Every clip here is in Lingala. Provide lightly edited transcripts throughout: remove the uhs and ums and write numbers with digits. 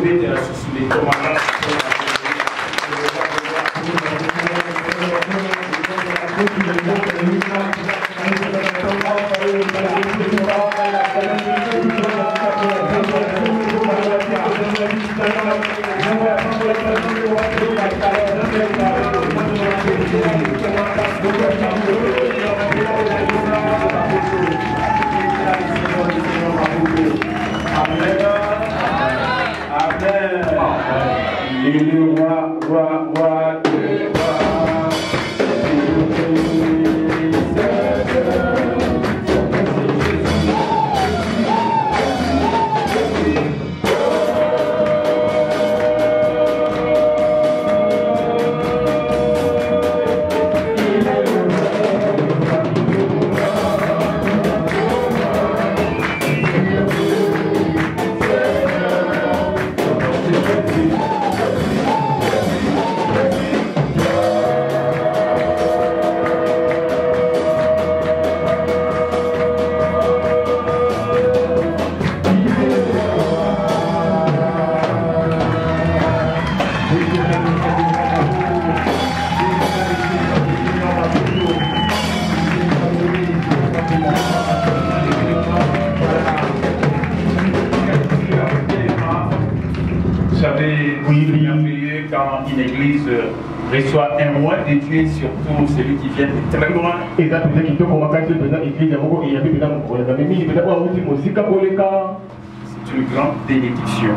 de la société. Quand une église reçoit un roi de Dieu, surtout celui qui vient de très loin. C'est une grande bénédiction.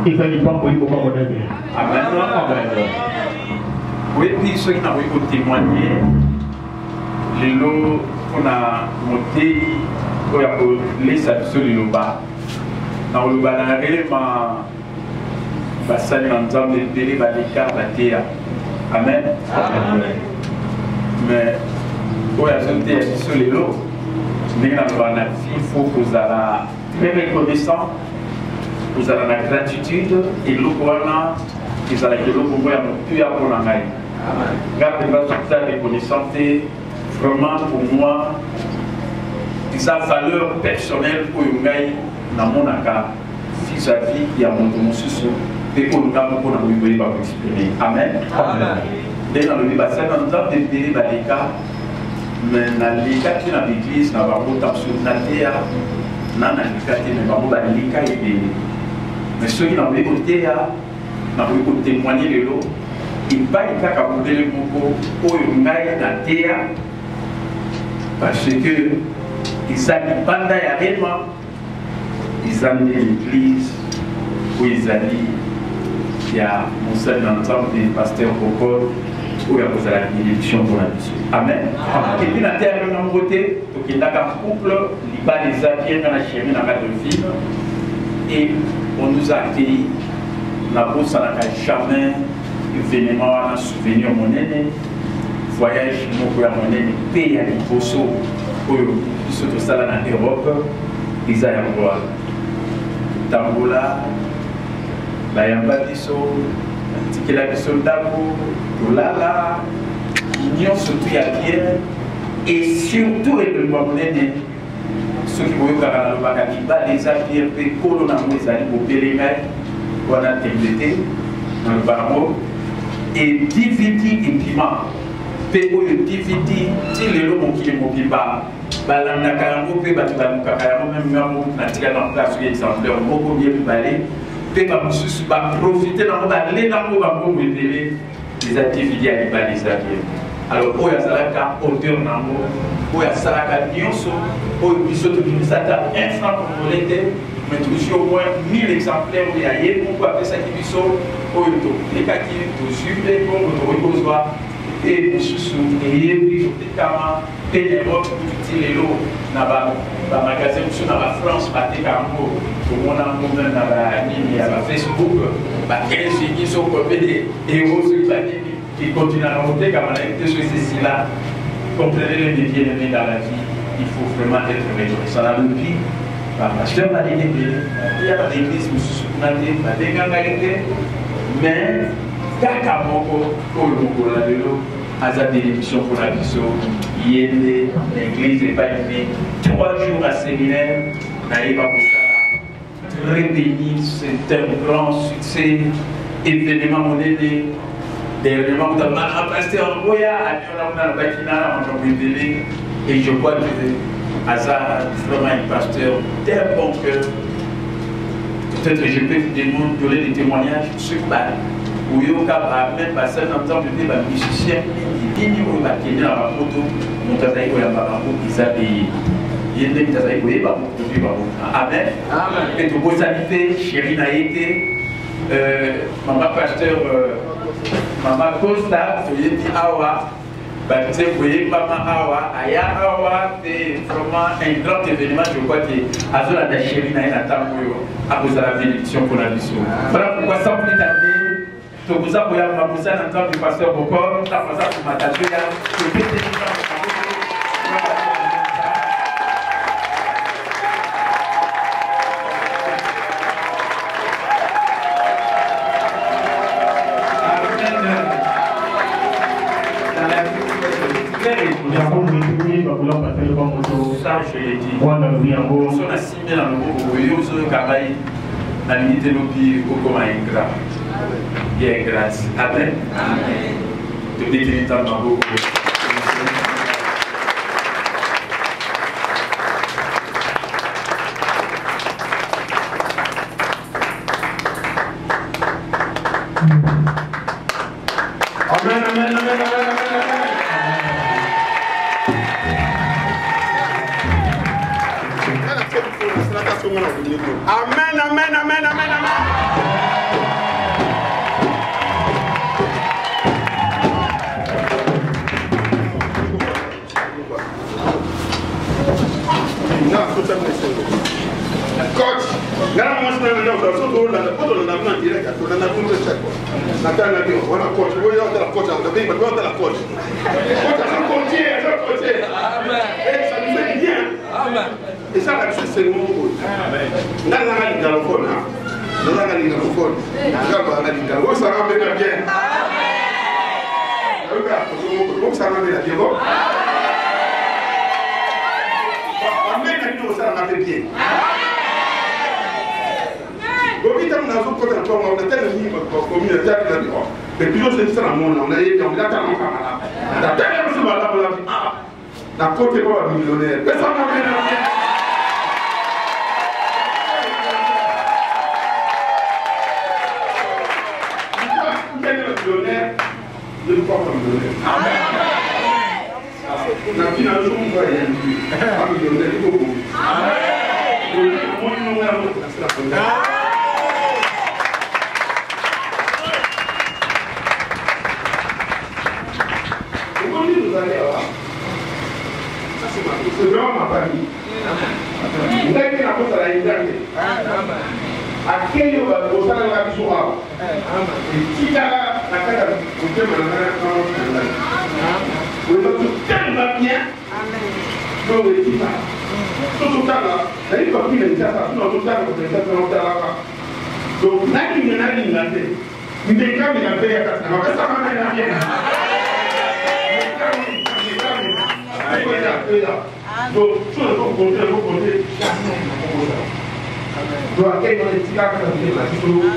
Amen. Oui, puis ceux qui n'ont pas témoigné, les lots qu'on a monté, qu'on a laissé sur le loba. Dans le loba, on a réellement basali na nzambe mbele baleka bateya. Amen. Mais oyo azoteya biso lelo ndenge naloba na vie, il faut kozala très reconnaissant, kozala na gratitude, eloko wana ezalaki eloko moko ya motuya mpona ngai. Ngai mpenza soki reconnaissant te, vraiment pour moi eza valeur personnelle oyo ngai namonaka vis-à-vis ya moto mosusu. Amen. Dès dans le bassin, nous avons des balika, mais dans les cas qui dans l'église, nous avons autant sur la terre, nous avons des cas qui nous avons des cas et mais ceux qui n'ont pas écouté, nous avons témoigné de l'eau. Il n'y a pas de cas qui ont été les mots pour la terre parce que ils ont pendant réellement, ils ont l'église où ils allaient. Il y a mon seul ensemble des pasteurs Bokor où il y a posé la bénédiction pour la mission. Amen. Et puis la terre de côté, donc il y a un couple, il y a des avions dans la chérie dans la ville et on nous a accueillis. La bourse n'a jamais événement, un souvenir mon aîné, voyage mon pays à l'Iposo, surtout ça dans l'Europe, ils ont un Tangola. Bayamba biso, tikela biso ndako, tolala, union surtout ya bien, et surtout le monene, ceux qui voient le bagadiba, les affaires, les colons dans les années pour Pélémé, on a TMDT, dans le barreau, et DVD et piment, PO et DVD, si les lots qui ne m'oublie pas, balanda kayango, pe batubaluka kayango, même moi, natika dans place, il y a des exemplaires, beaucoup bien balé. Va profiter dans les activités à les avions. Alors, il y a Salaka, auteur Namo, il y a Salaka Nyonso, il y a un franc pour l'été, mais toujours au moins 1000 exemplaires où il y a eu, pourquoi faire ça qui sont, les cas qui sont suivre, et les sous et puis les autres les lots dans le magasin dans la France, on a même dans Facebook, qui sont copiés et qui continuent à monter comme on a été sur ceci là. Comprenez les bien-aimés dans la vie, il faut vraiment être reconnaissant dans le vie. Pasteur m'a dit il y a pas d'église, mais à sa bénédiction pour la mission, il est l'église n'est pas aimée. 3 jours à séminaire, n'allez pas pour ça. très béni, c'est un grand succès, événement monnaie, dernièrement, on a pasteur Goya, on a et je vois que Hazard, vraiment un pasteur très bon cœur. Peut-être que je peux vous donner des témoignages sur ça. Où il y a même passé un temps de des musiciens qui viennent au Bakini à la photo, mon tasaï ou la barambo qui s'habille. Il y a des tasaï ou les barambo qui Amen. Et tout beau sanité, chérie Naïté, maman pasteur, maman Costa, vous avez dit Awa. Vous voyez, Maman Awa, Aya Awa, c'est vraiment un grand événement. Je crois que Azola de chérie Naïna Tamboyo, à cause de la bénédiction qu'on a reçue. Voilà pourquoi sans plus tarder. Donc vous avez un entendre du pasteur Bokor, ça pour m'attacher à ça, je l'ai dit. On a 6 000 dans le groupe, la limite de nos pieds, au commun ingrat. Bien, grâce. Amen. Amen. De bénir dans ma bouche. Amen, amen, amen, amen, amen. Amen, amen, amen, amen, amen. Coach, nana mo sina na so do la ko do na na direct to na ko to check na ta na bio wana coach wo yo la coach da bem ba la coach coach ça continue amen et ça nous fait bien amen et ça la c'est le mot amen nana na ni galofone nana na ni galofone nana ba na ni galofone ça va bien amen regarde ko ça va bien bien bon amen na ça va bien Nous avons côté de toi, on a tellement mis communauté de et puis on s'est dit ça dans on a eu on a tellement camarade. La dernière fois on a dit ah la côté pas millionnaire. Mais ça m'a bien. Millionnaire, je ne crois pas millionnaire. Amen. La finale je me vois rien. Pas millionnaire il faut beaucoup. Amen. Moi nous on a c'est vraiment ma famille. Vous avez la chose à la liberté. À quel niveau vous avez la vision à et qui a la carte de vous vous avez tellement bien. Donc, vous êtes là. Tout ça là, il faut qu'il y ait ça. Sinon, tout ça, vous êtes là. Donc, là, il y en a une là. Il y a un peu de ça va bien. Donc, sur le compter, jamais donc, à quel moment est-il là que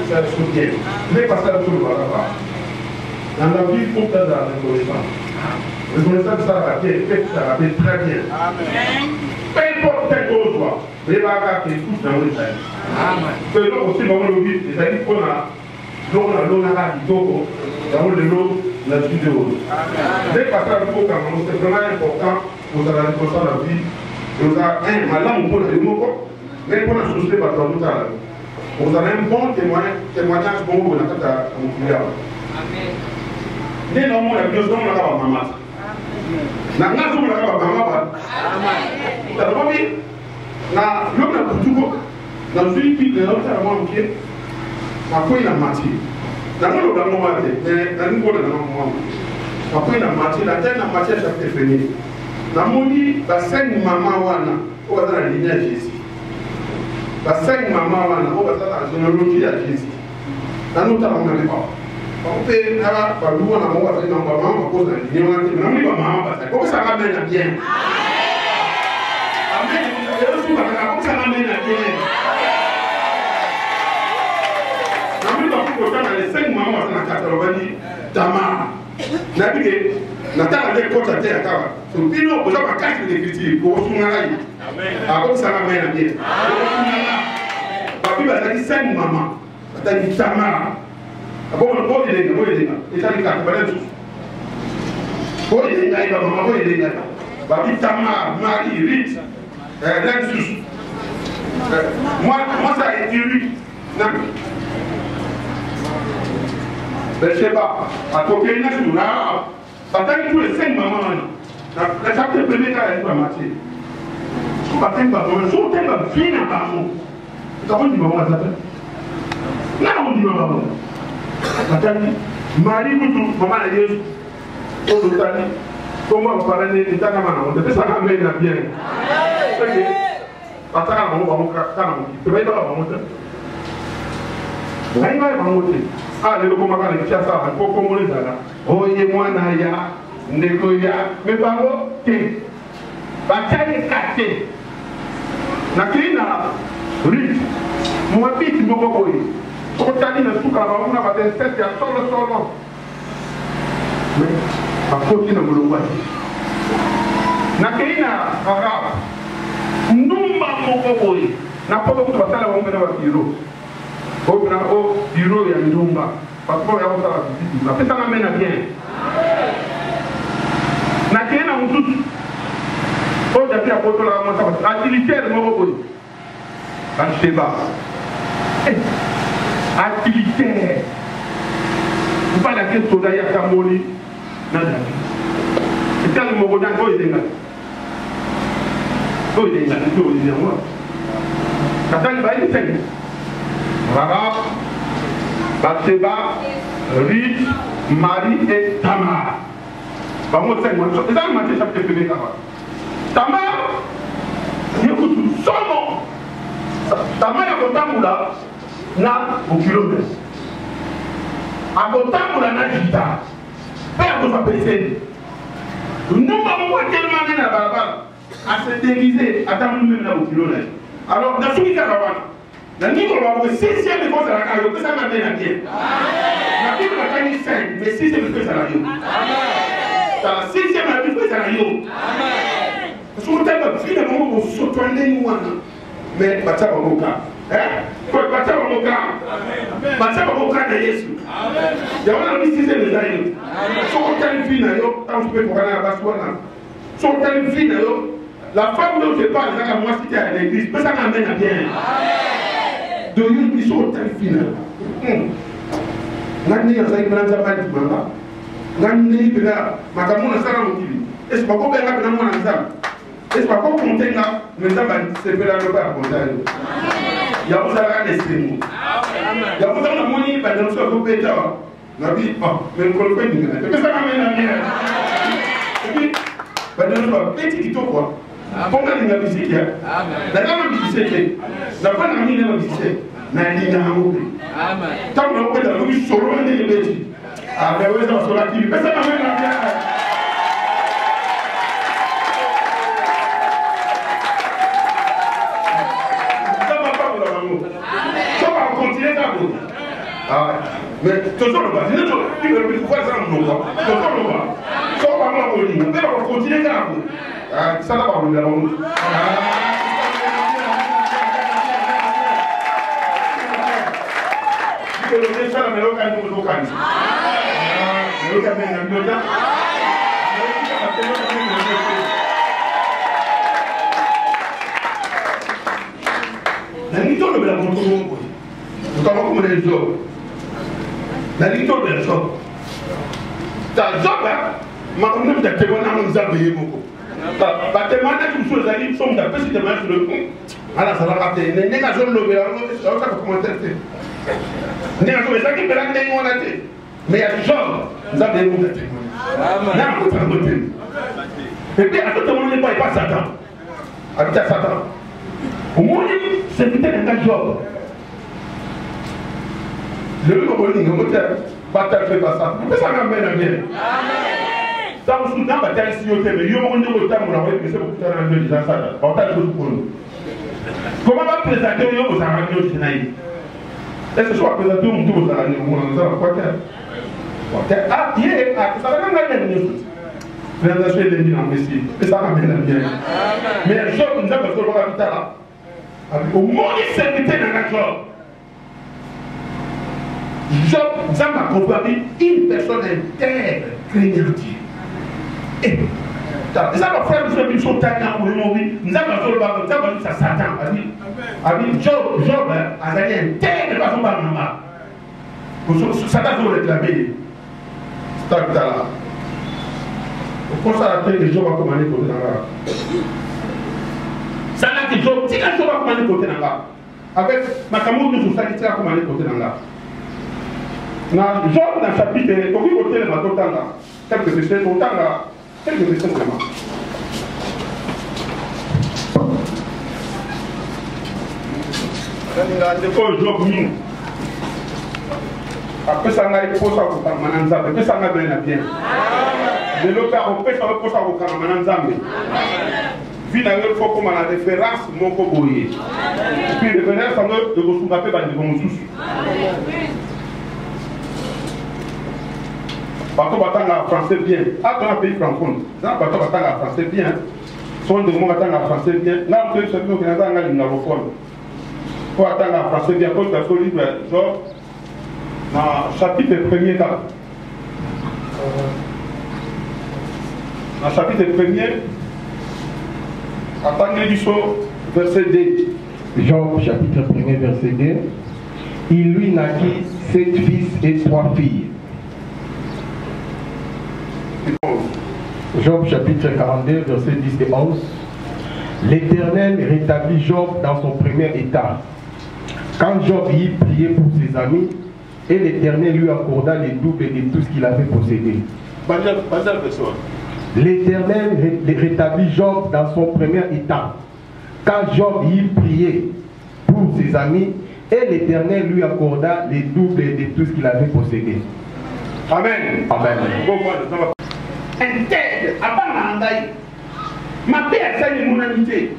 ça soutient? Mais pas ça, tout le monde là-bas. Dans la vie, il faut faire la reconnaissance. La reconnaissance, ça va bien, ça va bien, très bien. Peu importe quelle chose soit, les bagages qui touchent dans le sein. Que l'on aussi, dans le vide, c'est-à-dire qu'on a l'eau à l'eau, dans le lot, la vidéo. Dès que ça c'est vraiment important pour la reconnaissance de la vie. Nous avons un malin pour le mot, mais pour la société, nous avons un bon témoignage pour vous. Nous avons un maman. Nous avons namoni baseng mama wana o bazana ligne ya Jésus baseng mama wana o bazana généalogie ya Jésus nanu tala mona lepa o pe nara baluwa na mo bazana mama mama ko na ligne wana te namoni ba mama bazana ko ça va bien bien amen yesu ba ko ça va bien bien maman na katalobani Tamar. Na bige na tala de kota te akawa. So bino ko ba kati de kiti ko sunga yi. Amen. Ako sana mena bien. Ba biba na ki sen mama. Ta ni Tamar. Ako mo ile ngo ile nga. Eta ni ka ba le tu. Ko ile nga ba mama ko ile nga. Ba ki Tamar, Marie, Ruth. Lensus. Moi ça a été lui. Sheba, à côté de nous, là, bataille tous les 5 mamans. La chapitre premier cas est pas marché. Bataille pas bon, son thème va finir par nous. Nous avons dit maman, ça fait. Là, on dit maman. Bataille, Marie, maman, la Dieu, au total, comment on parle de l'État comme on fait ça, on met la bien. Bataille, on va monter, tu vas y avoir monter. Aïe, on va monter. Ah, les locaux m'ont dit ça, il faut qu'on les a là. Oh, il y a moi, Naya, Negoya, mais pas ok. Bataille cassée. Nakina, Ruth, moi, petit, mon boy. Quand tu as dit le souk à la maman, on a battu un set, il y a solo. Mais, à côté de mon boy. Nakina, arabe. Numba, mon boy. N'a pas beaucoup de bataille à mon bureau. Au bureau, il y a une tombe. Parce qu'il y a un visite. La personne amène bien. Na kena mututu. O japi apoto la mo sabat. Utilitaire mo ko. Kan Sheba. Utilitaire. Vous pas la question d'ailleurs Kamoli. Nada. C'est tel mo ko dan ko idenga. Ko idenga ko idenga. Katani ba ile sen. Rahab, Bathsheba, Ruth, Marie et Tamar. Vamos a hacer eso. Esa es la chapitre premier. Tamar, écoute, solo. Tamar a Kotamula na au kilomètre. A Kotamula na Jita. Père de sa personne. Nous avons tellement bien la barabara à se déguiser à Tamar na au kilomètre. Alors, dans ce qui est na niko ba ko 6e école de la caillou que ça m'a bien bien. La Bible a dit 5 mais 6e école de la caillou. Amen. La 6e école de la caillou. Amen. Sur ta fille de mon sotoiner nous mais bacha ba moka. Ko bacha ba moka. Amen. Bacha ba moka de Yesu. Amen. Ya wana ni 6e de la caillou. Amen. So ko tan fille na yo, tant que pour aller à Baswana. So tan fille na yo, la femme dont je parle, c'est la moitié à l'église, mais ça m'amène à bien. Amen. De une qui sont très fines. Nani ya sai bana zaba di mama. Nani bila makamuna sana mukili. Est-ce pas qu'on verra bien mon ensemble. Est-ce pas qu'on compte là, mais ça va se faire le pas compter. Ya vous allez rester nous. Amen. Ya vous allez moni ba dans ce que beta. Na bi mais ko ko ni na. Mais ça m'amène à bien. Et puis ba dans le petit qui to quoi. Ponga ni na musique ya. Amen. Na kama musique. Na pas na mine na musique. Na ni na hamubi. Amen. Tant que on peut dans le solo ni le petit. Ah mais ouais ça sera qui. Mais ça m'amène à bien. Ça va pas pour l'amour. Ça va continuer d'amour. Ah mais toujours le bas. Il faut faire ça nous quoi. Toujours le bas. Ça va pas pour lui. Mais on va continuer d'amour. Ça va pas pour l'amour. Le déchet mais local nous local. Local mais local. La lito de la moto. Nous avons comme les autres. La lito de la job. Ta job ma on ne t'a témoigné nous a payé beaucoup. Ba témoigné tout chose là ils sont d'après si témoigné sur le coup. Alors ça va rater. N'est pas zone lobé alors ça va commenter. Mais il y a des gens, nous avons des gens. Et puis, à tout le monde, il n'y a pas Satan. Habiter Satan. Au moins, c'est peut-être un job. Le bataille fait pas ça. Mais ça m'amène bien. Dans le Soudan, bataille si on mais il y a un monde de temps où on a vu que c'est beaucoup de temps de ça. On t'a dit pour nous. Comment va présenter aux Arabes au Sinaï? Est-ce que je vais présenter un tour dans l'année où on a quoi faire? Ah, hier, ça va même aller mieux. Présentation est dans le Messie. Et ça va bien bien. Mais Job, nous avons besoin de l'habitat là. Au moins, il s'est invité dans la Job. Job, nous avons accompagné une personne intègre, craignant Dieu. Et ça va faire une chose qui sont tannants pour mourir. Nous avons besoin de l'habitat, ça Satan. Job, a gagné intègre, pas son barnama. Satan veut réclamer. C'est là. Au ça après que Job va commander côté dans la. Ça là que Job, si Job va commander côté dans la. Avec ma camarade nous ça qui va commander côté dans la. Dans Job dans chapitre, quand vous côté le bateau dans là, quelques versets autant là, quelques versets vraiment. C'est quoi Job nous? Après ça n'a pas ça pour Mananza, après ça n'a bien bien. De l'autre côté, ça va pour ça pour Mananza. Finalement, il faut comme la référence mon coboyer. Puis référence ça de vous soumettre par des bons sous. Par contre, on va français bien. Ah, dans un pays francophone, ça va pas français bien. Son de mon attendre français bien. Là, on peut se dire que nous avons une anglophone. Pour attendre français bien, parce que le livre, genre. Dans le chapitre 1er, dans le chapitre 1er, attendez du saut, verset 2. Job, chapitre 1er, verset 2. Il lui naquit 7 fils et 3 filles. Job, chapitre 42, verset 10 et 11. L'Éternel rétablit Job dans son premier état. Quand Job y priait pour ses amis, et l'Éternel lui accorda les doubles de tout ce qu'il avait possédé. L'Éternel rétablit Job dans son premier état. Quand Job y priait pour ses amis, et l'Éternel lui accorda les doubles de tout ce qu'il avait possédé. Amen. Amen. Intègre, avant Mandaï, ma paix a salué mon amitié.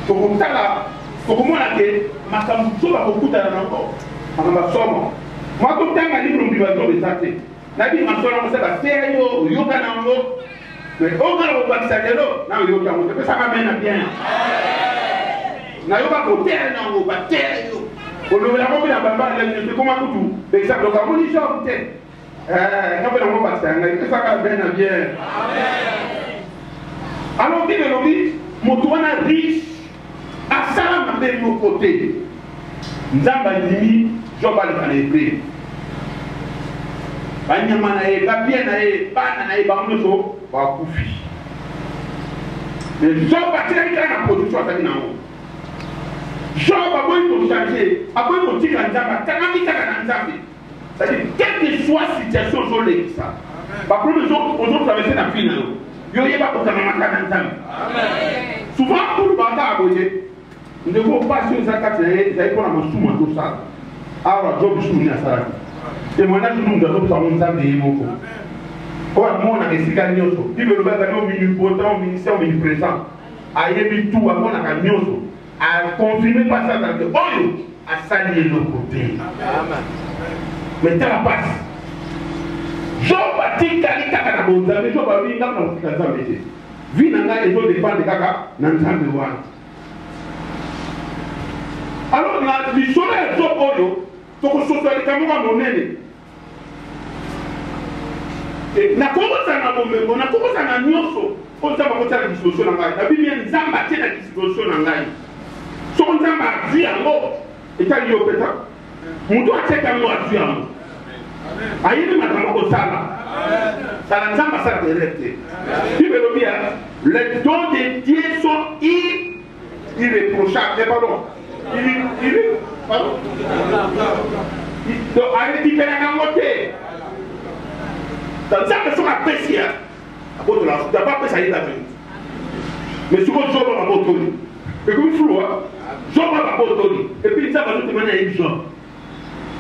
Pour ça, pour moi, ma femme, tout va beaucoup dans l'encore. Ma somme. Moi, tout le temps, je dis que je vais faire des na bi ma sola mo se ba te yo yoga na ngo mais o ga lo ba kisagelo na yo ka mo te pesa ka mena bien na yo ba ko te na ngo ba te yo o lo la ko na ba ba le ni ko ma kutu be sa do ka mo ni so te ka be na mo ba sa nga pesa ka mena bien alors que le lobby mo to na riche a sala ma be mo côté nzamba ndimi joba le kanepé banyama na ye babie na ye bana na ye bango so bakufi mais Job batira na position azali nango Job aboyi kochange aboyi kotika nzambe atangamikaka na nzambe c'est-à-dire quelle que soit situation ozolekisa baproblème ozotraverse na vie na yo yo yeba kotangamaka na nzambe souvent pour banda aboye ndeko pasi oza kati na ye ezali mpona masumu atosala awa Job sumuni asalaki témoignage nous devons faire un temps de émotion. Quand on a des cigares, il veut le mettre au ministère, au ministère, à y tout, à mon aganyoso, à confirmer pas ça dans le oyo, à saluer le côté. Mais t'as la passe. Job a dit qu'à l'état de bon zambé, Job a dit qu'à l'état de zambé. Vu n'a les autres dépendent de caca, n'a pas de voir. Alors, les soleils Job oyo, toko social kamuka monene. Na kokosa na bomembo na kokosa na nyonso po nzamba kotala disposition na ngai na bimi nzamba tie na disposition na ngai so nzamba azwi yango etali yo peta mutu ateka yango azwi yango ayebi makambo kosala sala nzamba asala derete bible elobi ya les dons de Dieu sont irréprochables pardon donc ayebi yango te ça me sera apprécié. À cause de la tu n'as pas apprécié la vie. Mais si vous avez un bon tour, et comme flou, Job va pas tourner. Et puis ça va nous demander à une chose.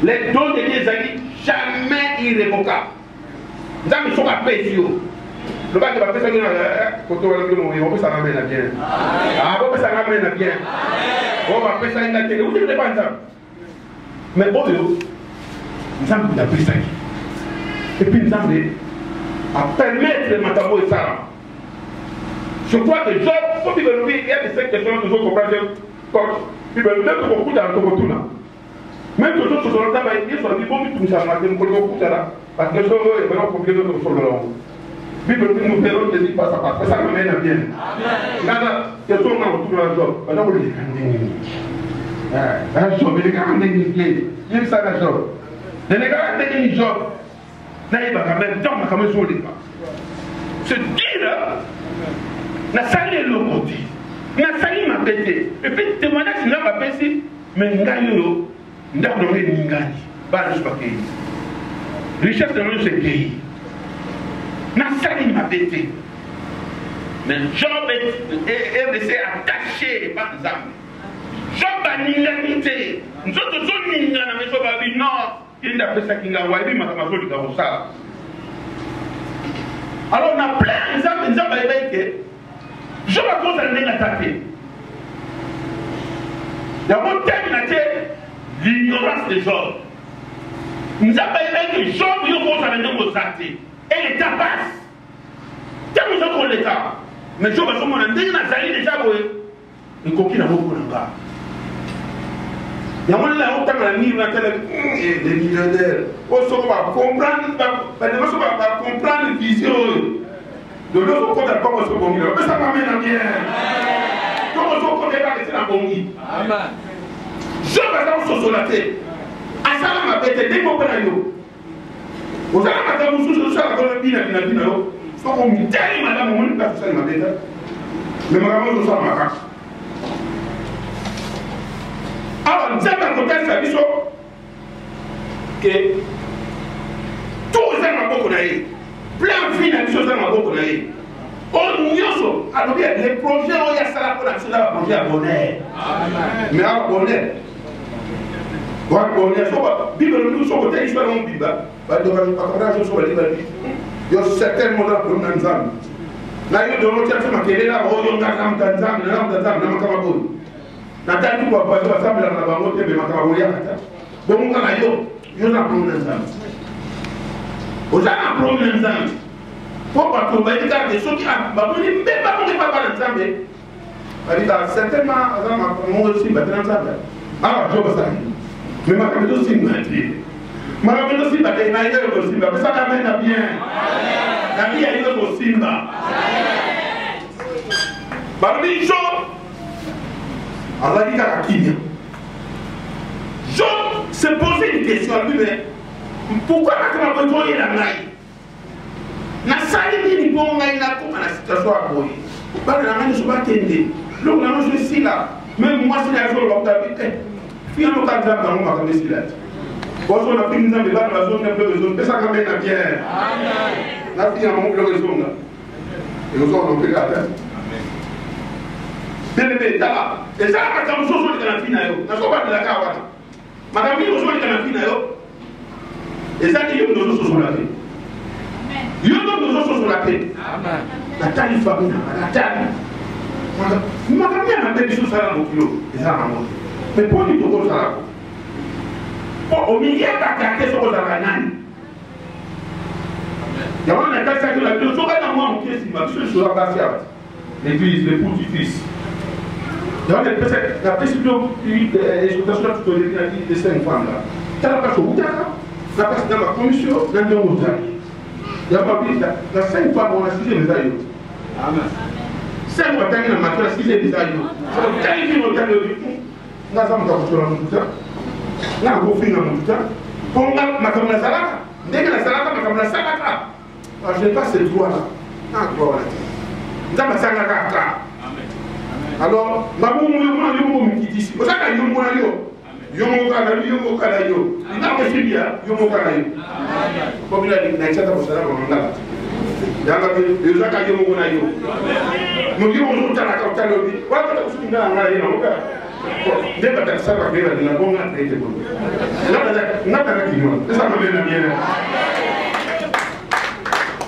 Les dons de Dieu amis jamais irrévocables. Ça me sera apprécié. Le bac va faire ça. Quand on va le dire, on peut s'en ramener bien. Ah, on peut s'en ramener bien. On va faire ça une télé. Vous ne pas ça. Mais bon, nous avons appris ça. Et puis nous avons à permettre les matamos et ça. Je crois que Job, faut qu'il il y a des 5 questions que je comprends. Il y a beaucoup dans le retour là. Même que je suis sur le travail, il y a des gens qui sont en train de faire ça. Parce que je suis vraiment compliqué de faire ça. Bible nous verrons que c'est pas ça passe. Ça me mène à bien. Nada, que sont dans autour de la job. Pas dans le un job, les gars ont des clés. Il ça la job. Les gars ont des job. Là il va quand même dans quand même sur les gars. Ce dire na salé le côté. Na salé ma pété. Et puis témoignage là va passer mais ngayo nda donné ngani. Ba je pas que richesse de notre pays. Nassali m'a pété. Mais Job est resté attaché par les âmes. Job a l'unanimité. Nous autres sommes l'unanimité, mais Job a dit non. Il a fait ça qu'il a oublié, mais il a fait ça. Alors on a plein d'exemples, des âmes que Job a commencé à l'attaquer. Il y a un terme l'ignorance de Job. Nous avons dit que Job a commencé à l'attaquer. Et l'État passe. Tant nous avons l'État. Mais Job a dit que déjà, il coquille dans beaucoup de cas. Il y a un là où tu as mis les millionnaires. On va comprendre la vision de l'autre côté comme on se bombe. Mais ça m'amène à bien. Comme on se côté va rester dans le bombe. Job a dit que c'est à ça, on m'a pété des mots pour nous. Vous avez madame Moussou, ça va bien, faut qu'on me dise, madame, on ne peut pas faire ça, mais madame Moussou, ça m'a cassé. Alors, nous avons un côté service que tous les gens ont beaucoup d'ailleurs, plein de filles ont beaucoup d'ailleurs. On y a alors les projets, on y a ça pour la projet à bonheur. Mais à bonheur. Bible nous sommes côté histoire de Bible. Il y a certainement là pour nous ensemble. Là, il y a d'autres choses qui sont là, oh, il y a un ensemble, Nathalie pour passer ensemble dans la banque de Macabouria. Bon, il y a un problème ensemble. Vous avez un problème ensemble. Pourquoi tu vas dire que ceux qui ont pas ensemble, certainement, moi aussi, je vais ensemble. Alors, je vais ça. Mais ma caméra aussi m'a dit. Ma caméra aussi m'a dit, mais ça t'amène à bien. La vie a eu aussi. Parmi Job, Allah dit à Kinia. Job se posait une question à lui-même. Pourquoi tu m'as besoin de la maille? Na sali ni bon ngai na ko na situation à boy. Ba na ngani so ba tende. Donc là je suis là. Même moi c'est la journée où t'habites. Puis on a déjà dans mon magasin là. Bon, on a fini dans la zone un peu de zone. Mais ça quand même à bien. Amen. La fille a mon blog de zone là. Et nous sommes dans le cas. Bien aimé, là. Et ça, quand on se dit dans la fille, on ne peut pas de la carte. Madame, il faut dans la fille. Et ça, il y a une autre sur la tête. Il y a une autre sur la tête. La taille, il faut bien. La taille. Madame, il y a un peu de choses à la kilo. Et ça, à monter. Mais pour lui, tout ça, au milieu de la carte, c'est la nani. Il y a un cas qui a dit, moi, qui est sur la base, l'église, l'époux du fils. Il y a la précision l'exploitation de 5 femmes là. Tu as la place au bout la place dans la commission, dans le monde. Il y a pas plus la 5 femmes, on a 6 les aïeux. Amen. 5 fois, tu as une matière, 6 les aïeux. Tu as une fille, on a le na zama ka kuchora mtuta na kufinga mtuta ponga makamna salaka ndege na salaka makamna salaka je n'ai pas ce droit là na droit là ndama sanga ka amen alors mamu mu yomo mikitisi osaka yomo na yomo kana yo ina ko sibia yomo kana yo amen ko bila na chata ko salaka ko ngala yanga bi osaka yomo na yo mo yomo mutana ka utalo bi wa ko kusinga ngala yo mo ka dès que tu as fait la bonne traité pour n'a pas de climat. C'est ça que je veux dire.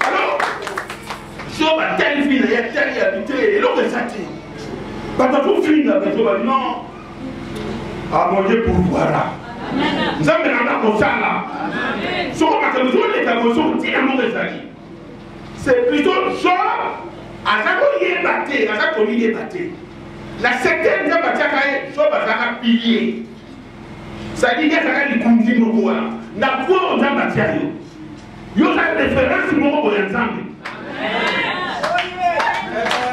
Alors, Job a telle fille, il y a telle habité, et l'autre est saté. Quand tu as tout fini, tu vas dire non, Ah mon Dieu pourvoira. Nous avons comme ça là. Ce qu'on a besoin de c'est plutôt genre à chaque batté. La certaine Job a pilier. Ça dit qu'il y a des conduits au n'a quoi on a matière. Il y a une référence au ensemble.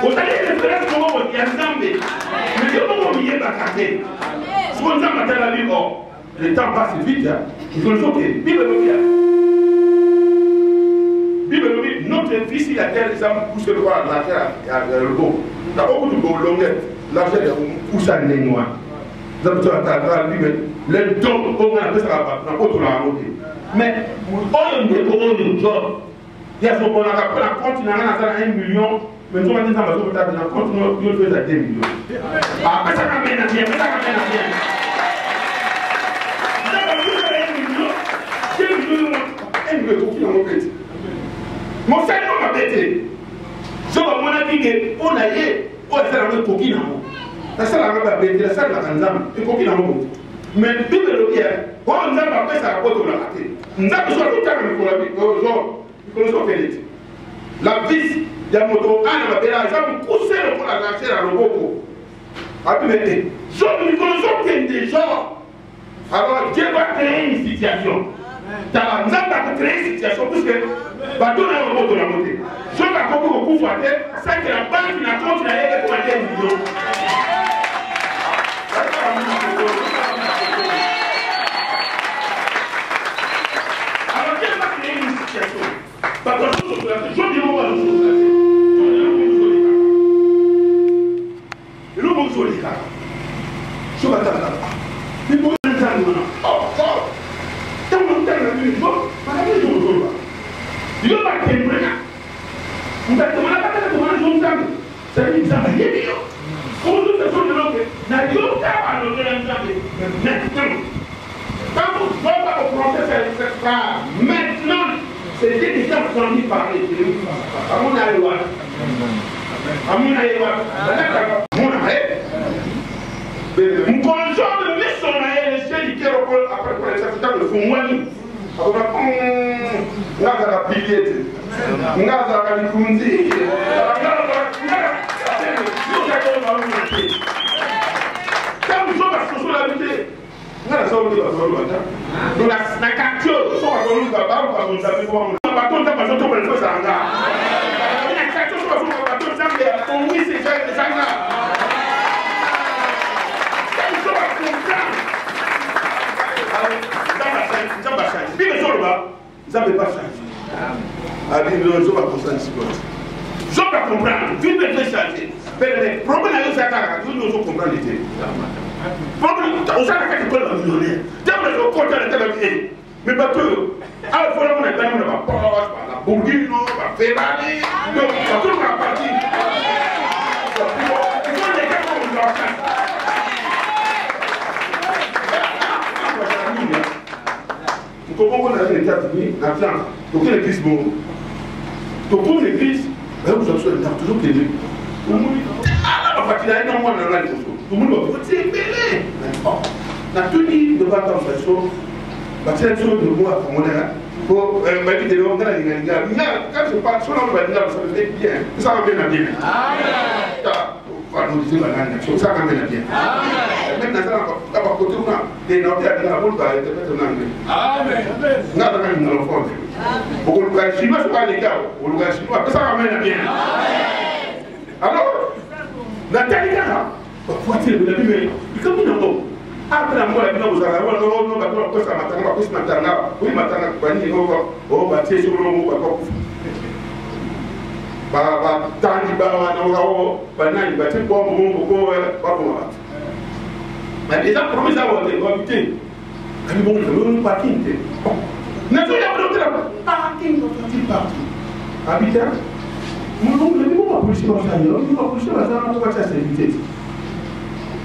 Vous avez une référence au ensemble. Mais il y a un millier batté. Ce qu'on a matière la vie, le temps passe vite. Il faut le sauter. Bible dit, notre fils, il a tel exemple pousse le roi à la terre à le beau. Il y a beaucoup de beaux longueurs. L'argent est poussé à les noirs. Vous avez les dons, on a appelé ça la côte de la route. Mais, on est pour le job. Il y a ce qu'on a continué à 1 million. Mais nous avons dit que nous avons continué à 2 millions. Ah, mais ça m'amène à bien, mais ça m'amène à bien. Mon frère m'a bêté. Je vais m'en dire on a eu, on a fait un coquille. La salle a bêté, la salle a un coquille. Mais tout le bien, on n'a pas fait ça à côté de la raté. Nous avons besoin de tout le temps de la vis, il y a un moto, un appel à ça, vous poussez le pour la lâcher à l'oboko. A pu mettre. Je ne connais pas des gens. Alors Dieu va créer une situation. Nous avons créé une situation puisque bateau n'a pas de la montée. Je vais encore beaucoup voir c'est que la banque n'a compte d'aller pour 1 million. Alors Dieu va créer une situation. Parce que je dis au revoir. Je vais vous dire. Je vais vous dire. Maintenant, c'est déjà entendu parler de lui. À mon avis, mon conjoint de maison, les cieux qui après pour les secrétaires de Fumwani. On a la pilier, on a la kundi, vous n'avez pas changé. Je vais comprendre ce que je vais comprendre. Vous devez changer. Mais le problème est que vous devez comprendre l'idée. Le problème est que vous avez un millionnaire. Vous avez compte à la télé. Mais pas tout. Alors, il faut que vous ayez la Porsche, la Bourguignon, la Ferrari. Donc, tout le monde parti. Il faut les gars comme vous leur faire. Comment on a les États-Unis, l'argent, donc l'église bon. Donc pour l'église, vous avez toujours télé. Ah, la fatiguée, il y a un mois dans la tout le monde va dire, c'est la tenue de votre façon, la sélection de moi, pour mon âge, pour m'habiter de l'homme, quand je parle sur l'homme, ça me fait bien. Ça va bien à bien. Nous disons la langue, ça va bien à bien. Maintenant, ça va pas côté où on a des notaires qui n'ont pas été faits en anglais. Amen. Nous avons même dans le fond. Pour le cas chinois, ce n'est pas les gars. Pour le cas chinois, ça va bien. Alors, la qualité là, voiture, vous l'avez vu, mais comme il n'a pas. Après la mort, vous allez voir, on va faire ça maintenant, oui, maintenant, on va tirer sur le mot, mais les gens promettent d'avoir des habités. Mais bon, le parking. Nous avons un parking dans le parking. Habitant. Nous avons un policier dans la salle. Nous avons un policier dans la salle. Nous avons un policier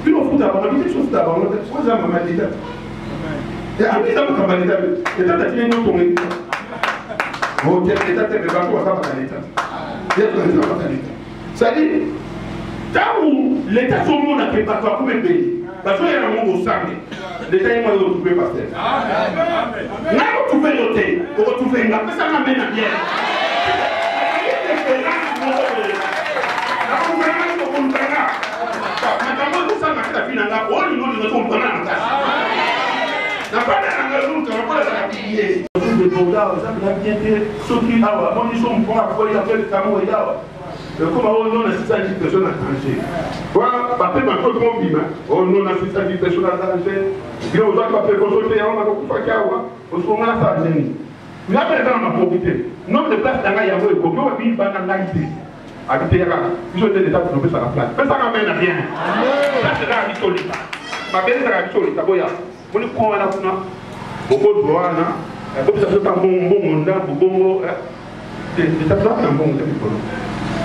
puis on fout d'abord, on dit chose d'abord, on dit maman d'État. Et après, ça va comme l'État. L'État a tiré une autre État. Bon, l'État est pas pour ça, pas l'État. C'est-à-dire, quand l'État, tout le monde a fait pas comme un pays. parce que y a un mot au sang. L'État est retrouvé pasteur. N'a retrouvé l'hôtel, on retrouve une gare, ça m'amène à bien. Comment on a 610 personnes à trancher. Voilà, parce que maintenant, on dit, on a 610 personnes à trancher. Il y a aux autres papiers consultés, on a beaucoup de facteurs, on se met à ça. Il y a des gens à profiter. Nombre de places dans la Yahoo, il faut qu'on vive dans la Haïti. Habiter là, ils ont déjà développé ça à la place. Mais ça n'amène à rien. Ça, c'est la vie solide. Ma belle, c'est la vie solide. D'abord, on est con à la fin. Beaucoup de droits, comme ça, c'est un bon monde, beaucoup de. C'est un bon monde.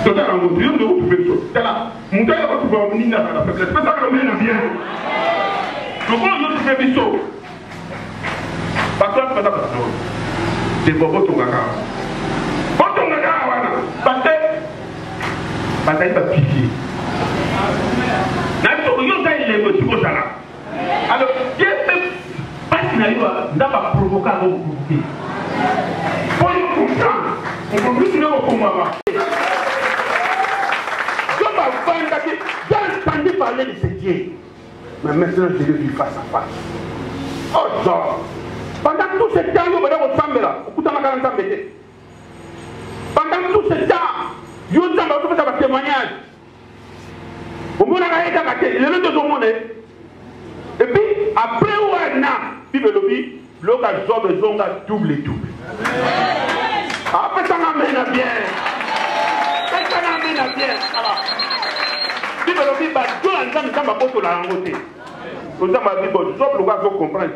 Donc, on a retrouvé de retrouver les choses. C'est là. Mon gars, il va trouver un ministre à la faiblesse. Mais ça n'amène à rien. Donc, on a retrouvé les choses. Par contre, c'est pour votre gars. Votre gars, parce que. Bataille va piquer. Alors, Dieu fait pas qu'il n'a pas provoqué à vous provoquer. Pour nous comprendre, on peut plus nous comprendre. Je j'ai entendu parler de ce Dieu. Mais maintenant, je le vis face à face. Oh, genre. Pendant tout ce temps, vous allez vous sembler là. Vous allez vous sembler. Pendant tout ce temps, vous allez vous faire un témoignage. Vous allez vous faire un témoignage. Et puis, après un an, l'occasion est double et double. Après, ça m'amène à bien. Ça m'amène à bien. Bibelobi, nous avons beaucoup de la rencontre. Nous avons dit, bon, je vais comprendre,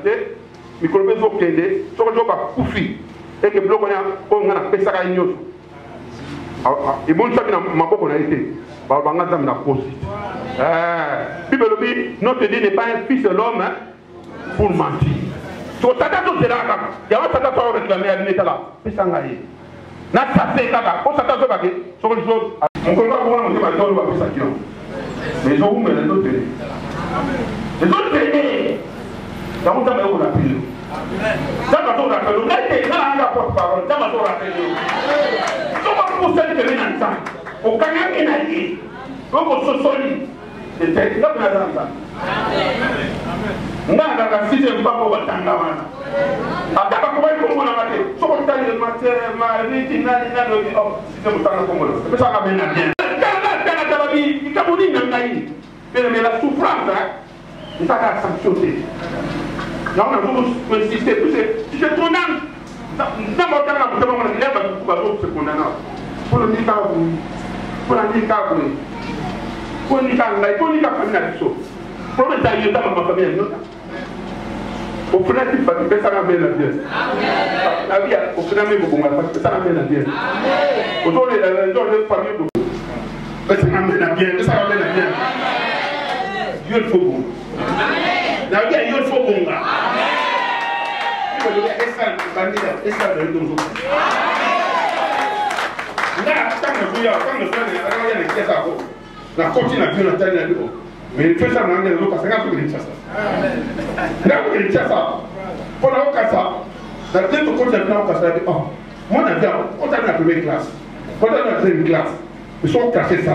microbe zo kende soko zo ba kufi et que bloc on a pesa ka nyoso et bon ça na maboko na été ba banga za na posi bibelobi notre Dieu n'est pas un fils de l'homme pour mentir so tata to sera ka ya wa tata to réclamer à l'état là pesa ngai na tata kaka ko tata zo ba ke soko zo on peut pas voir mon ba zo ba pesa kio mais zo ou mais les autres les autres dans mon temps, on l'appelle. Dans mon temps, on l'appelle. On a été dans la porte-parole. Dans mon temps, on l'appelle. Comment vous savez que les enfants, au Canada, il y a dit, comment se solide, c'était là pour la danse. On a la sixième fois pour attendre la main. Après, comment on a fait? Ce qu'on a dit, ma vie, il n'a pas dit, oh, c'est un temps comme ça. Mais ça va bien. Canada, il y a beaucoup de mais la souffrance, il faut la sanctionner. Non, on a insisté, tu es condamné. Dans mon temps, on a dit, on se condamne. Pour le Nika, pour la Nika, pour le Nika, pour le Nika, pour le Nika, pour le Nika, pour le Nika, au final, il faut que ça n'amène à bien. La vie, au final, il faut que ça n'amène à bien. Aujourd'hui, les gens ne parlent pas de ça n'amène à bien, ça n'amène à bien. Dieu le faut bon. La vie, il faut bon. Il faut dire, et ça, de l'autre. Là, quand le frère est les pièces à vous, la continue à bien la taille de l'eau. Mais il fait ça dans l'autre, parce que c'est un peu là, vous avez ça. Pour la haute ça, dans le temps où on a moi, on a la première classe. Quand on a la deuxième classe, ils sont cachés ça.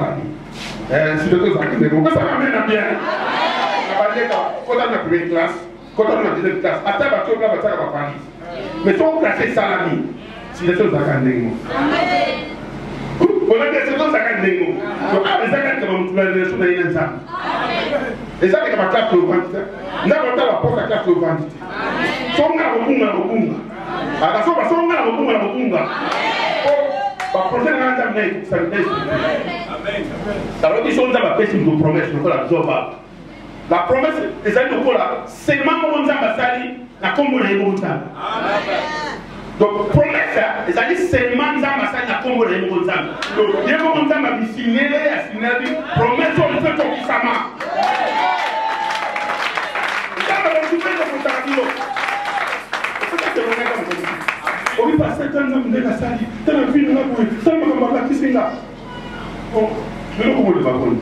C'est de deux ans. Ça m'amène à bien. Quand on a la première classe, quand on a la deuxième classe, à ta bateau, là, on va parler. Mais ils sont cachés salami. C'est des choses à gagner. On a des choses à gagner. Donc, les agents qui vont trouver les choses à gagner. Les gens qui vont faire le ventre, n'a pas la porte à faire le ventre. Songa Mukunga Mukunga. Akasoma songa Mukunga Mukunga. Oh, prochaine année, ça me laisse. Amen. Ça veut dire que ça va passer une promesse, la promesse, les amis de Kola, c'est le moment où on a sali, la combo de l'Émouzam. Donc, promesse, les amis, c'est le moment où on a sali, la combo de l'Émouzam. Donc, l'Émouzam a signé, promesse, on ne peut pas faire ça. On va passer tant de temps dans la salle, dans la ville, dans la piscine. Oh, mais comment le baponi?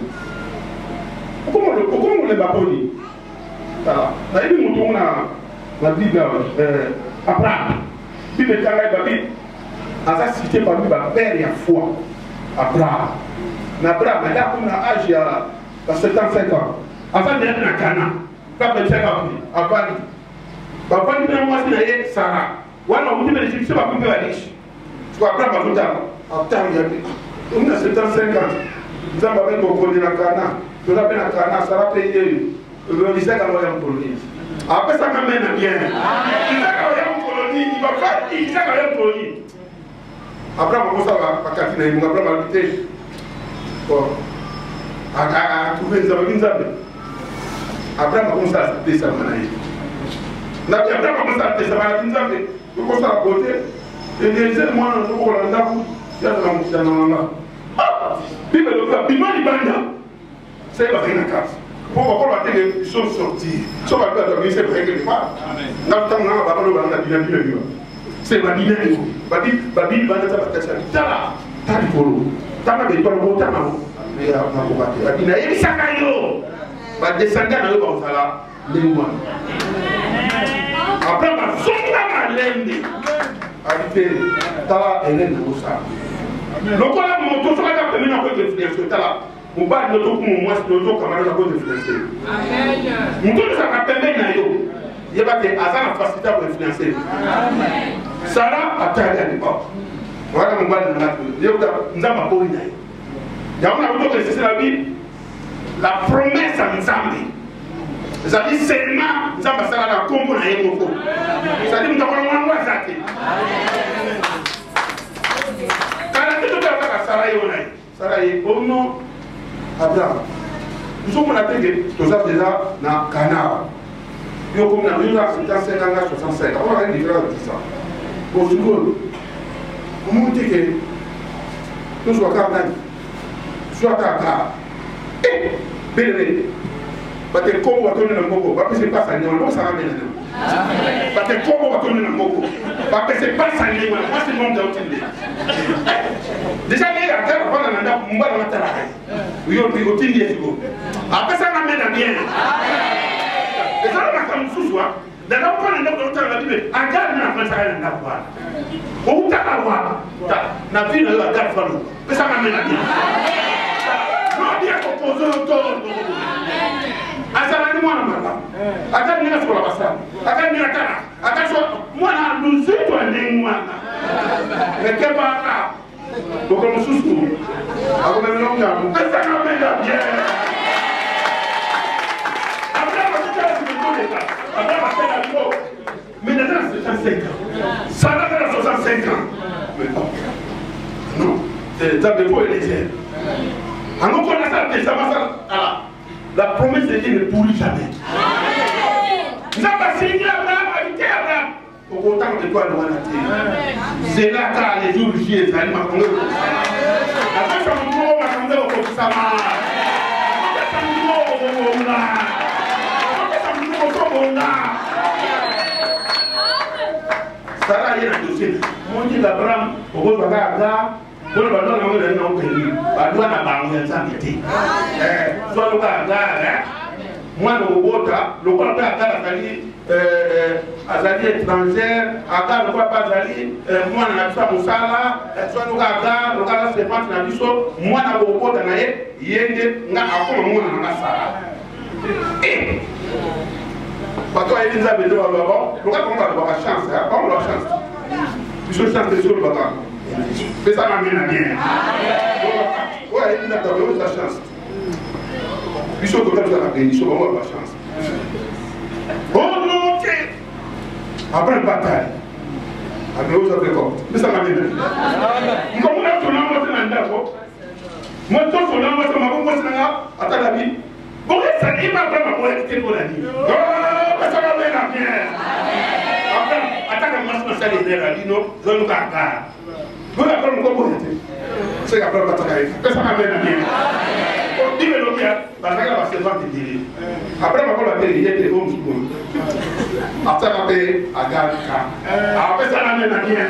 Comment le baponi? Voilà. D'ailleurs, nous tournons la Bible Abraham. Bible est la Bible. En ça, cité par lui, père et foi. Abraham. Abraham, il a comme l'âge, il a 75 ans. En ça, il est dans Cana. Quand il est à Paris. Papa, il est moi, c'est Sarah. Voilà, on dit, mais je ne sais pas comment il est. Tu vois, Abraham, il a 75 ans. Nous avons fait beaucoup de Cana. Nous avons fait Cana, Sarah payé. Le lycée quand on est en colonie. Après ça, quand même, bien. Il sait quand on est en colonie, il va faire, il sait quand on est en colonie. Après, on commence à Katina, on va habiter. Bon. À trouver des amis. Après, on commence à acheter ça. Après, on commence à acheter ça. On commence à côté. Et les gens, moi, on se voit dans la route. Il y a de la mouche dans la main. Ah! Puis, le gars, il m'a dit, c'est pas rien à casse. Pourquoi on va dire qu'ils sont sortis? Si on va faire dormir, c'est vrai quelque part. Dans le temps, on va parler de la dynamique. C'est ma dynamique. Babi, va être la tête. Tala, tala, tala, mais toi, le tala. Mais on a combattu. La dynamique, il s'agaille. Va descendre dans le bon sala, les mois. Après, on va sauter à l'ende. Habiter, tala, et l'ende, au sala. Le quoi, mon tour, ça va être la première fois tala. On va dire que nous sommes camarades à cause de financer. Nous sommes à permettre à eux. Il y a des hasards à faciliter pour financer. Sarah a taillé à l'époque. Voilà mon bal de la nous avons pas eu. Il y a un autre qui c'est la Bible. La promesse à Nzambi. C'est-à-dire seulement nous avons ça la combo na yemoko. C'est-à-dire nous avons un mois zaki. Quand la tête de la Sarah est honnête. Sarah est au nom Abraham. Nous sommes à déjà dans Cana. Nous sommes dans 65 on a une différence de ça. Pour ce coup, on nous dit que nous sommes à Cana. Soit à Cana. Et, bébé, parce que comme on va tourner dans le Moko, parce que c'est pas ça, on va s'en ramener. Parce que comme on va tourner dans le Moko, parce que c'est pas ça, moi c'est mon d'outil. Déjà, il y a un gars qui va dans le Moko, il y a un petit peu. Après ça, on amène à bien. Et ça, on va comme sous-soi. D'ailleurs, on va dans le temps, on va dire, un gars, on va faire un avoir. On va avoir. On a vu le gars, mais ça m'amène à bien. On bien composé autour. Azalani mwana mama. Azalani nina sola basa. Azalani nina kana. Azalani mwana luzitu ane mwana. Nekeba ka. Boko mususu. Ako memelonga. Pesa kamenda bien. Après ma situation de tout l'état. Après ma situation. Mais dans 65 ans. Ça va dans 65 ans. Mais non. C'est ça de faut élever. En nous connaissant la promesse de Dieu ne pourrit jamais. Nous avons signé Abraham, habité Abraham. Au autant de toi, le roi de la terre. C'est là que les jours J et Zali m'a connu. La fin de mon mot m'a connu au Kosama. La fin de mon mot au Mona. La fin de mon mot au Mona. Sarah est un dossier. Mon Dieu d'Abraham, au roi de la terre. Pour le ballon, on est dans le pays. Ballon à Bangladesh, ça m'était. Soit le gars, moi, le robot, le quoi, à Zali étrangère, à Ghana, le quoi, pas Zali, moi, on a vu ça, Moussala, soit le gars, c'est pas un abisso, moi, le robot, on a yéné, on a encore moi, on a ça. Et, parce que Elisabeth, le gars, on va avoir la chance, on va avoir la chance. Il faut chanter sur le bâtard. Mais ça m'amène à bien. Oui, il a eu sa chance. Il faut que tu aies la bénédiction, on va avoir la chance. Oh non, ok. Après la bataille, après vous avez compte. Mais ça m'amène à bien. Comme on a tourné, moi c'est un d'accord. Moi je suis tourné, moi c'est ma bonne, moi c'est un attends la vie. Bon, ça n'est pas vraiment pour être pour la vie. Oh, mais ça m'amène à bien. Après, attends, moi je me suis allé à l'ino, je ne garde pas. Vous l'avez fait encore pour c'est qu'après le bataille, que ça m'amène à bien. Dis-le le bien, parce qu'elle va se vendre des délais. Après, ma la télé, il était homeschool. Après, on va payer à Galka. Après, ça m'amène à bien.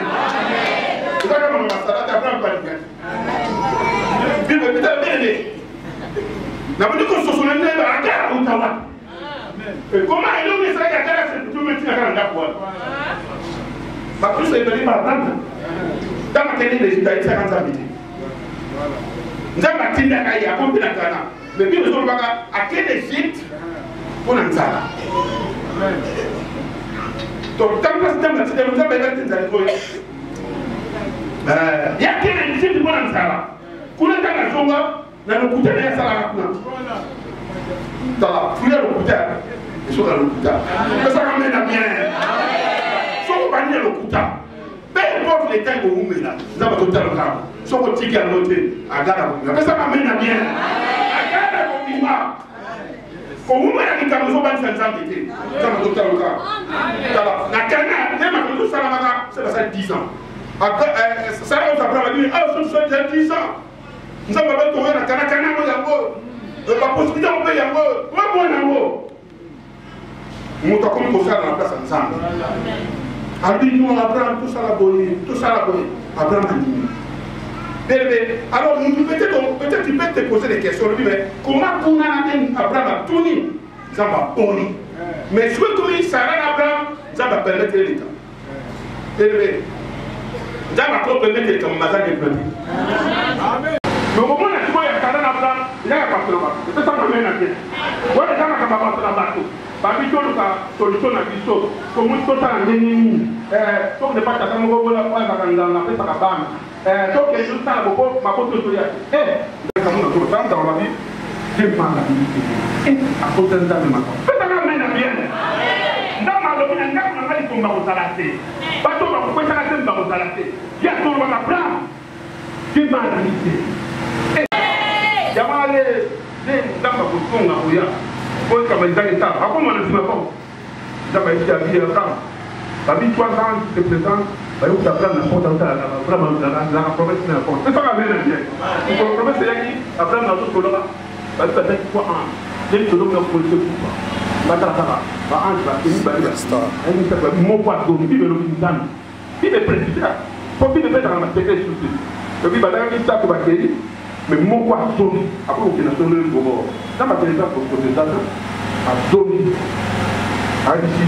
Vous savez comment on va s'arrêter après un panique. Puis, peut-être bien. N'a pas dit qu'on se souvienne de la guerre à Ottawa. Et comment il est Israël a fait tout mettre dans la boîte? Parce que c'est venu par temps. Dans ma télé, les Judaïs, c'est 40 habitants. Nous avons bâti la caille à pomper la cana. Mais puis nous avons à quel Égypte pour nous ça. Donc, tant que nous avons bâti, nous avons bâti des alcooliques. Il y a quel Égypte pour nous ça. Pour nous dans la zone, dans le côté de la salle. Dans la foulée au côté. Ils sont dans le côté. Mais ça ramène à bien. Ils sont pas dans le côté. Peu importe les temps que vous mettez là, nous avons tout le temps. Si vous tirez à l'autre, à Ghana, mais ça m'amène à bien. À Ghana, on y va. Quand vous mettez dans le temps, nous avons tout le temps. Dans Ghana, c'est passé 10 ans. Ça va nous apprendre à dire, ah, ce sont déjà 10 ans. Nous avons pas trouvé la Ghana, la possibilité on peut y avoir. Moi, nous avons comme ça dans la place ensemble. Nous apprend tout ça la bonne, apprendre à diminuer. Alors, peut-être tu peux te poser des questions, mais comment on a apprendre à tout dire? Ça va bonner. Mais si tu ça va apprendre, ça va permettre les temps. Ça va permettre les temps, mais ça va permettre. Mais au moment où tu vois, il y a un canal à prendre, il y a un pasteur là-bas. C'est ça qui m'amène à dire. Voilà, il y a un pasteur là-bas. Parmi tous les solutions à l'histoire, comme nous sommes en Bénin, donc ne pas t'attendre au bout de la fois dans la paix à la banque. Donc, je suis à beaucoup, ma côte de Soria. Dans la vie, j'ai mal à vie. À cause d'un temps de ma part. C'est ça qui m'amène à bien. Dans ma domaine, on a dit qu'on va vous salater. Pas tout, on va vous salater, on va vous salater. Il y a tout le monde à prendre. J'ai mal à vie. Il y a mal à vie. Dans ma position, on a vu. Quand on est dans l'état, après on a dit ma femme. J'ai dit à vie à temps. La vie 3 ans, c'est présent. Il faut apprendre la porte vraiment la promesse de la porte. C'est ça qu'on a bien. La promesse c'est qui apprendre dans tout le monde. Parce que c'est quoi un. Les gens qui ont posé pour toi. La tara, la ange, la tenue, la tenue, la tenue, mon poids d'eau, il le dame. Il est précisé. Faut qu'il le mette dans la sécurité sociale. Et puis, il va dire ça pour la mais mon quoi sonne, après vous avez sonné le bobo. Dans ma télévision, pour que vous à sonner, à ici,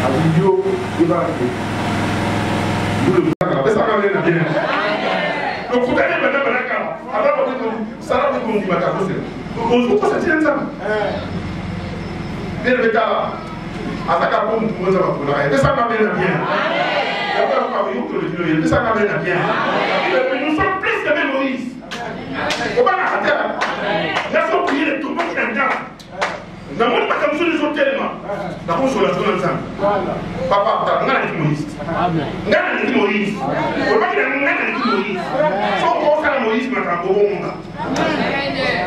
à vidéo, il va arriver. Vous le voyez, ça va venir à bien. Donc vous allez maintenant à la carte. Alors vous dites, ça va vous dire ma carte. On se passe à ça. Bien le cas, à la carte, on vous va pour la ça va venir à bien. Ça va venir à bien. Nous sommes plus que même Moïse. On va la terre. Il faut prier les tout le monde qui est là. Nous n'avons pas comme ça les autres tellement. Nous avons sur la zone ensemble. Papa, on a dit Moïse. On a dit Moïse. On va dire on a dit Moïse. Faut qu'on fasse Moïse maintenant pour bon monde.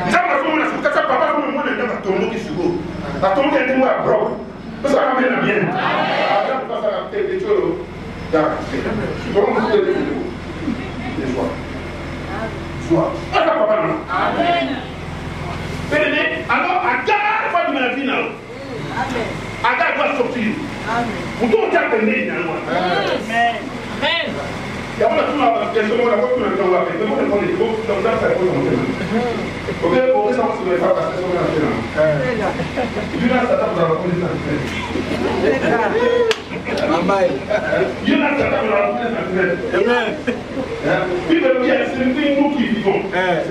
Nous avons fait ça papa comme moi on a tombé qui sur vous. La tombe est moi propre. Ça va bien bien. Après ça va faire des choses. D'accord. Bon, vous allez les voir. Amen. Alors, Agar va de la vie là. Agar va sortir. Vous devez attendre finalement. Amen. Il y a une question la voiture de la voiture. Mais moi, je prends les mots dans ça, ça va commencer. Ok, pour que ça ne se pas passer sur la télé. Il y a ça dans la police. Il y a ça dans la police. Amen. Puis le bien, c'est nous qui vivons. Amen.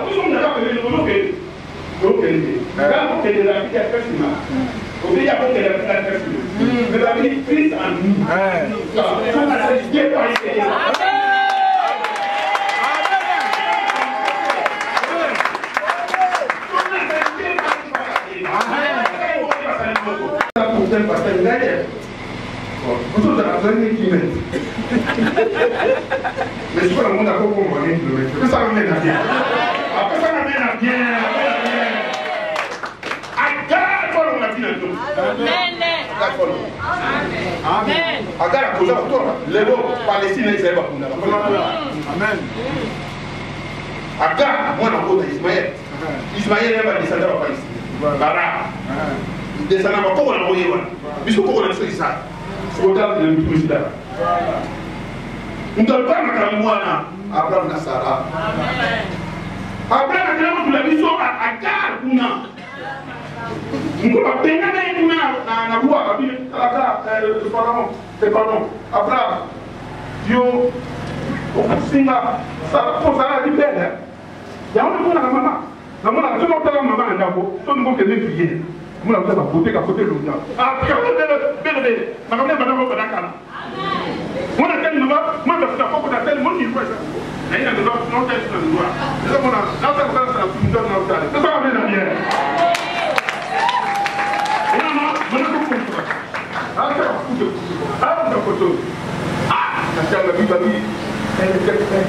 Nous sommes d'accord avec nous. Donc, quand on est la vie, il y a beaucoup de la personne. Mais la vie, Christ en nous. Vous avez besoin qui met. Mais je crois que le monde a beaucoup compris. Ça m'amène à bien. Après, ça m'amène à bien. Amen. Agar a posé autour. Les lots palestiniens, ils avaient Amen. Agar, moi, on a Ismaël. Ismaël est un descendant de Palestine. Bara. Descendant de Comment on a envoyé. Puisque comment on a fait ça. C'est au temps de l'Église. On ne doit pas mettre un moine à Abraham Nassara. Après, la mission à Gare, on va peine à la voie, pardon, après, Dieu, ça pose à la libère. Il y a un peu de maman. La maman, je ne sais pas maman, tout le monde est prier. Moi, je vais voter à côté de l'autre. Ah, je vais bébé. Ma maman, madame, on va d'accord. Moi, je vais moi, je vais faire beaucoup d'appels, moi, je vais faire. Il y a des gens qui ont été dans le droit. C'est ça qu'on a. Là, ça va faire la punition dans le stade. C'est ça qu'on a bien. Et non, non, je ne peux pas faire ça. Ah, ça va foutre. Ah, on a photo. Ah, la terre, la vie, elle est quelque chose.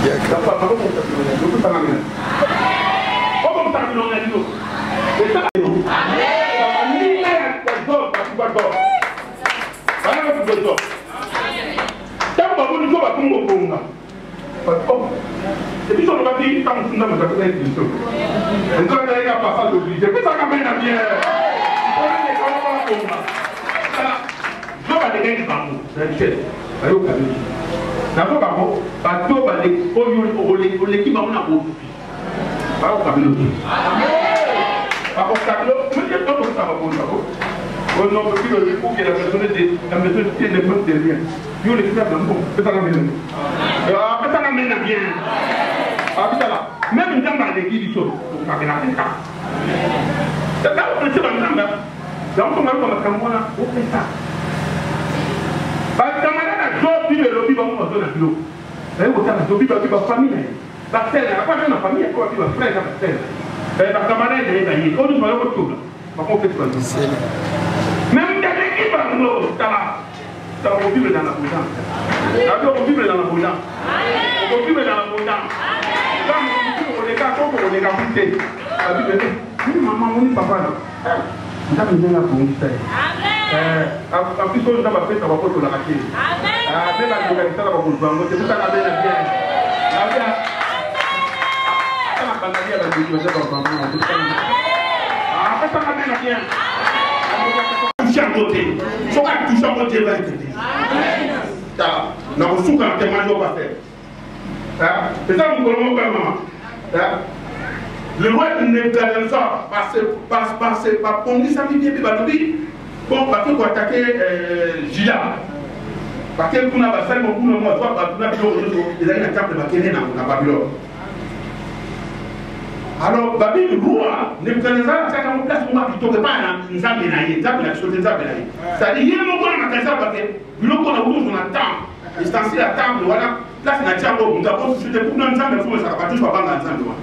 La femme, comment on s'appelle? Je peux pas la mettre. Comment on s'appelle? Et ça, c'est nous. Ça va libérer les hommes, parce qu'on va d'or. Voilà le football d'or. Quand on va nous voir, on va nous voir. Et puis, on va dire, quand on va faire une émission. Et quand on va faire un passage obligé, que ça ramène à bien. On va dire, on va faire un passage. Je vais aller gagner par nous. C'est une chaise. Allez au cadeau. D'abord, par contre, bateau, l'équipe va nous avoir. Allez au cadeau. Par contre, comment est-ce que ça va pour nous? On n'a pas pu le coup qui est la maison de l'époque de rien. Nous, l'équipe a bon, c'est ça la maison. C'est ça la maison bien. Même une dame à l'équipe, il saute. On va faire la tête. C'est là où on se va en train. Donc, on va faire comme moi, on fait ça. Parce que camarade a joué le lobby, on va donner un kilo. Vous voyez, on va faire la famille. La scène, après, la famille, on va faire la frère, la scène. La camarade est gagné. On nous va le retour. Par contre, c'est pas même dans l'équipe, ça va vivre dans la prudence. On va vivre dans la prudence. On va vivre dans la prudence. Quand on est gars, on est gars, on est gars, maman, on est papa là. On a besoin de la prudence. En plus, on a fait ça va pour la raquer. Après la localité, ça va pour le vendre. C'est pour ça qu'on a bien. La banalité à la bibliothèque, on va vendre. Après ça, on a bien. Toucher à côté. Il faut que toucher à côté va être. Dans le souk, on a tellement de faire. C'est ça que nous voulons faire. Le roi ne garde pas par conduire sa vie, bon, parce qu'on attaquer Gila. Parce qu'on a fait beaucoup de mois, on a des attaques de Bakene dans Babylone. Alors, Babi, le roi, ne prenez pas la place pour moi, il ne tombe pas dans Nzambe naïe, Nzambe naïe, c'est-à-dire, il y a un moment où on a fait ça, parce que le qu'on a voulu, on attend, et c'est ainsi la table, voilà, là, c'est la table, on a posé sur des coups dans Nzambe, il faut que ça va toujours pas dans Nzambe.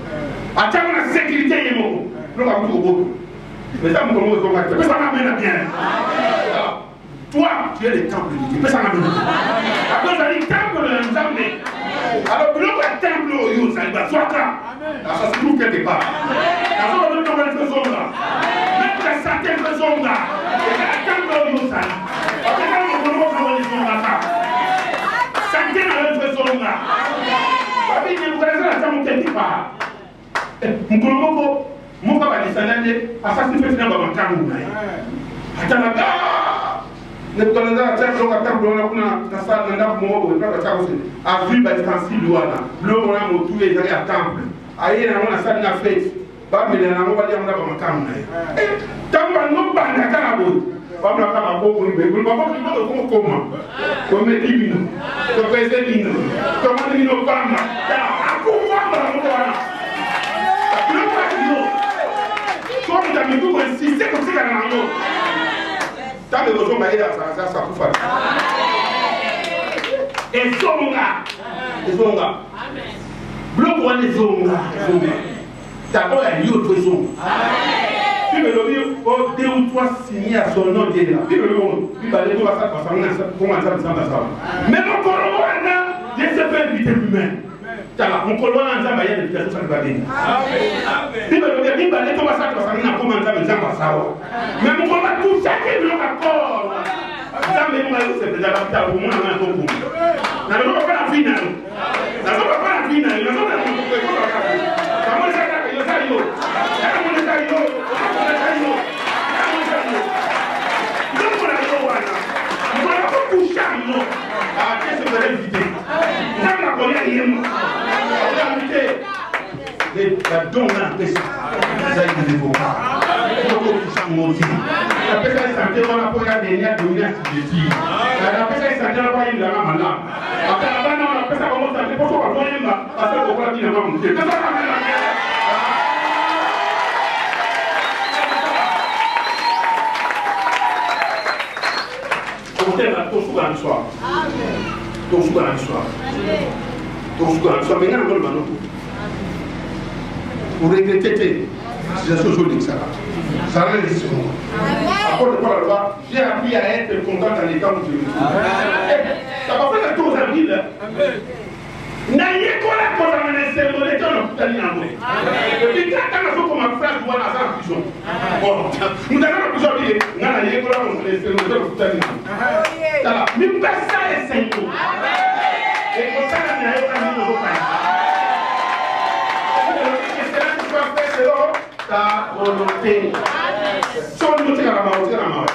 À table, on a sécurité, il y a un moment, on va tout au bout. Mais ça, on va faire ça, m'amène bien. Toi, tu es le temple de Dieu, mais ça m'amène bien. Après, ça dit temple de Nzambe. Alors, le temple, ça va soit là. Ça se trouve quelque part. La zone de la zone là. Même la certaine zone là. Et la temple de ça. Parce que quand on commence à zone là, certaines zone là. Parce que vous connaissez la zone quelque part. Mon papa dit ça, assassin fait dans ma caméra. Attends là. Ne connaissez pas la temple, la temple, on a la salle de l'âme, on a la temple. A vu par exemple, le on a monté les à temple. Aïe, on a ça de la fête. Bah, mais on va dire on a ma caméra. Tant qu'on n'a pas de caméra, on va pas avoir beaucoup de choses. On va pas faire comment. Comme les minous, comme les minous, comme les minous femmes. À quoi on va le voir? Comme tu as mis tout insister comme si tu as un mot. Tant que vous avez ça pour faire. Et Zonga. Bloc ou les Zonga. D'abord, il y a une autre zone. Puis le lobby, deux ou trois signés à son nom. Puis le lobby, il va aller voir ça pour ça. Mais mon colon, il se fait inviter lui-même. Mon colon, il va aller inviter ça. Puis le lobby, il va aller voir ça pour ça. Mais mon colon, tout ça, il est d'accord. Ça me dit que c'est déjà la pour moi, on a un bon coup. Nous n'avons pas la finale. Nous n'avons pas la finale. Nous n'avons pas la finale. Comment ça va? Il y a ça, il y a ça. Nous n'avons pas touché à nous. Ah, qu'est-ce que vous allez éviter? Nous n'avons pas collé à nous. Vous allez éviter. la don na pesa za ile voka ko kisha moti la pesa santé wana ko ya denia domina sibeti la pesa santé na kwa ile na mala akana bana na pesa kwa mota ko ko kwa yemba asa ko kwa dina mama mke pesa kama na on t'aime tout soir soir tout soir soir tout soir mais non non pour regretter c'est la chose que ça va les choses après de la loi j'ai appris à être content dans les temps où je vis ça va faire la chose à ville n'ayez quoi la cosa ma ne se lo detto no puttani amo e trattano su come frase buona sa prison oh non danno bisogno di nana ye quoi la ne se lo detto puttani amo mi passa e sento e cosa ne hai fatto non lo fai ta volonté. Sono tutti la mano, tira la mano.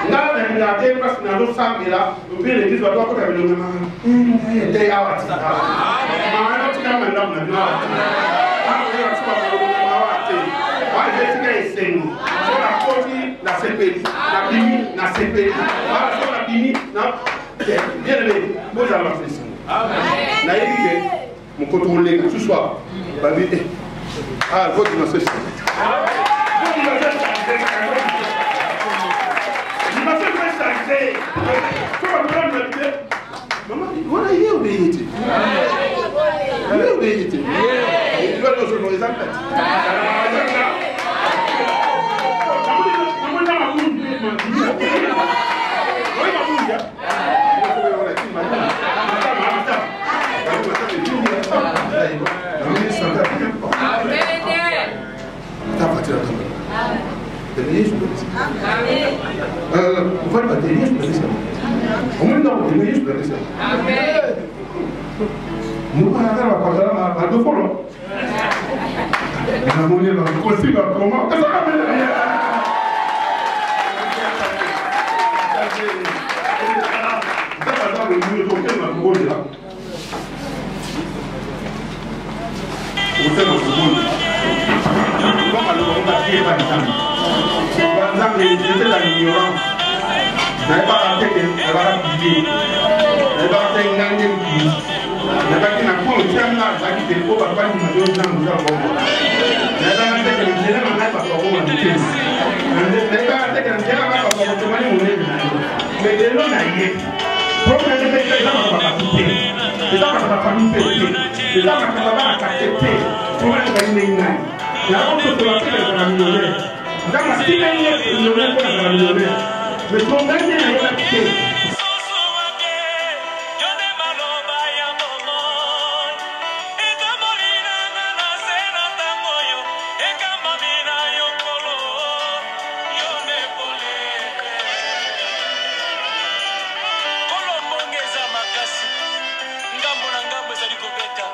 Nada da minha tempo para na do sabe lá, o bem diz vai tocar para meu mano. Dei awati. Mas não tinha mandado na não. Ah, eu acho que eu awati. Vai ver se quer senho. Só na coisa na CPI, na bimi, na CPI. Ah, só na bimi, na. Bien bem, vou já lá fazer. Amém. Na ele que mo contrôler ce soir. Ba vite. Ah, vou te mostrar isso. Maman, voilà, il est obéi. Il est obéi. Il va nous donner les appels. Vai bateria expressa. Vamos dar bateria expressa. Não vai dar uma coisa lá, mas do foro. Na mulher não consigo como. J'étais dans l'ignorance. Je n'avais pas raté qu'elle va rappliquer. Je n'avais pas raté une année de plus. Je n'avais pas dit que le tien là, ça qui était beau, papa, il m'a donné un peu de temps. Je n'avais pas raté que le tien là, papa, il m'a donné un peu de temps. Je n'avais pas raté que le tien là, papa, il m'a donné un peu de temps. Mais de l'eau n'a rien. Pourquoi je n'ai pas ça, papa, quitter. C'est ça, papa, famille pété. C'est ça, papa, accepté. Pourquoi je n'ai pas une année. La honte sur la tête de la millionnaire. Dans la cimaigne, il y a un peu de la millionnaire. Mais son dernier est accepté. Ngambo na ngambo ezali kobeta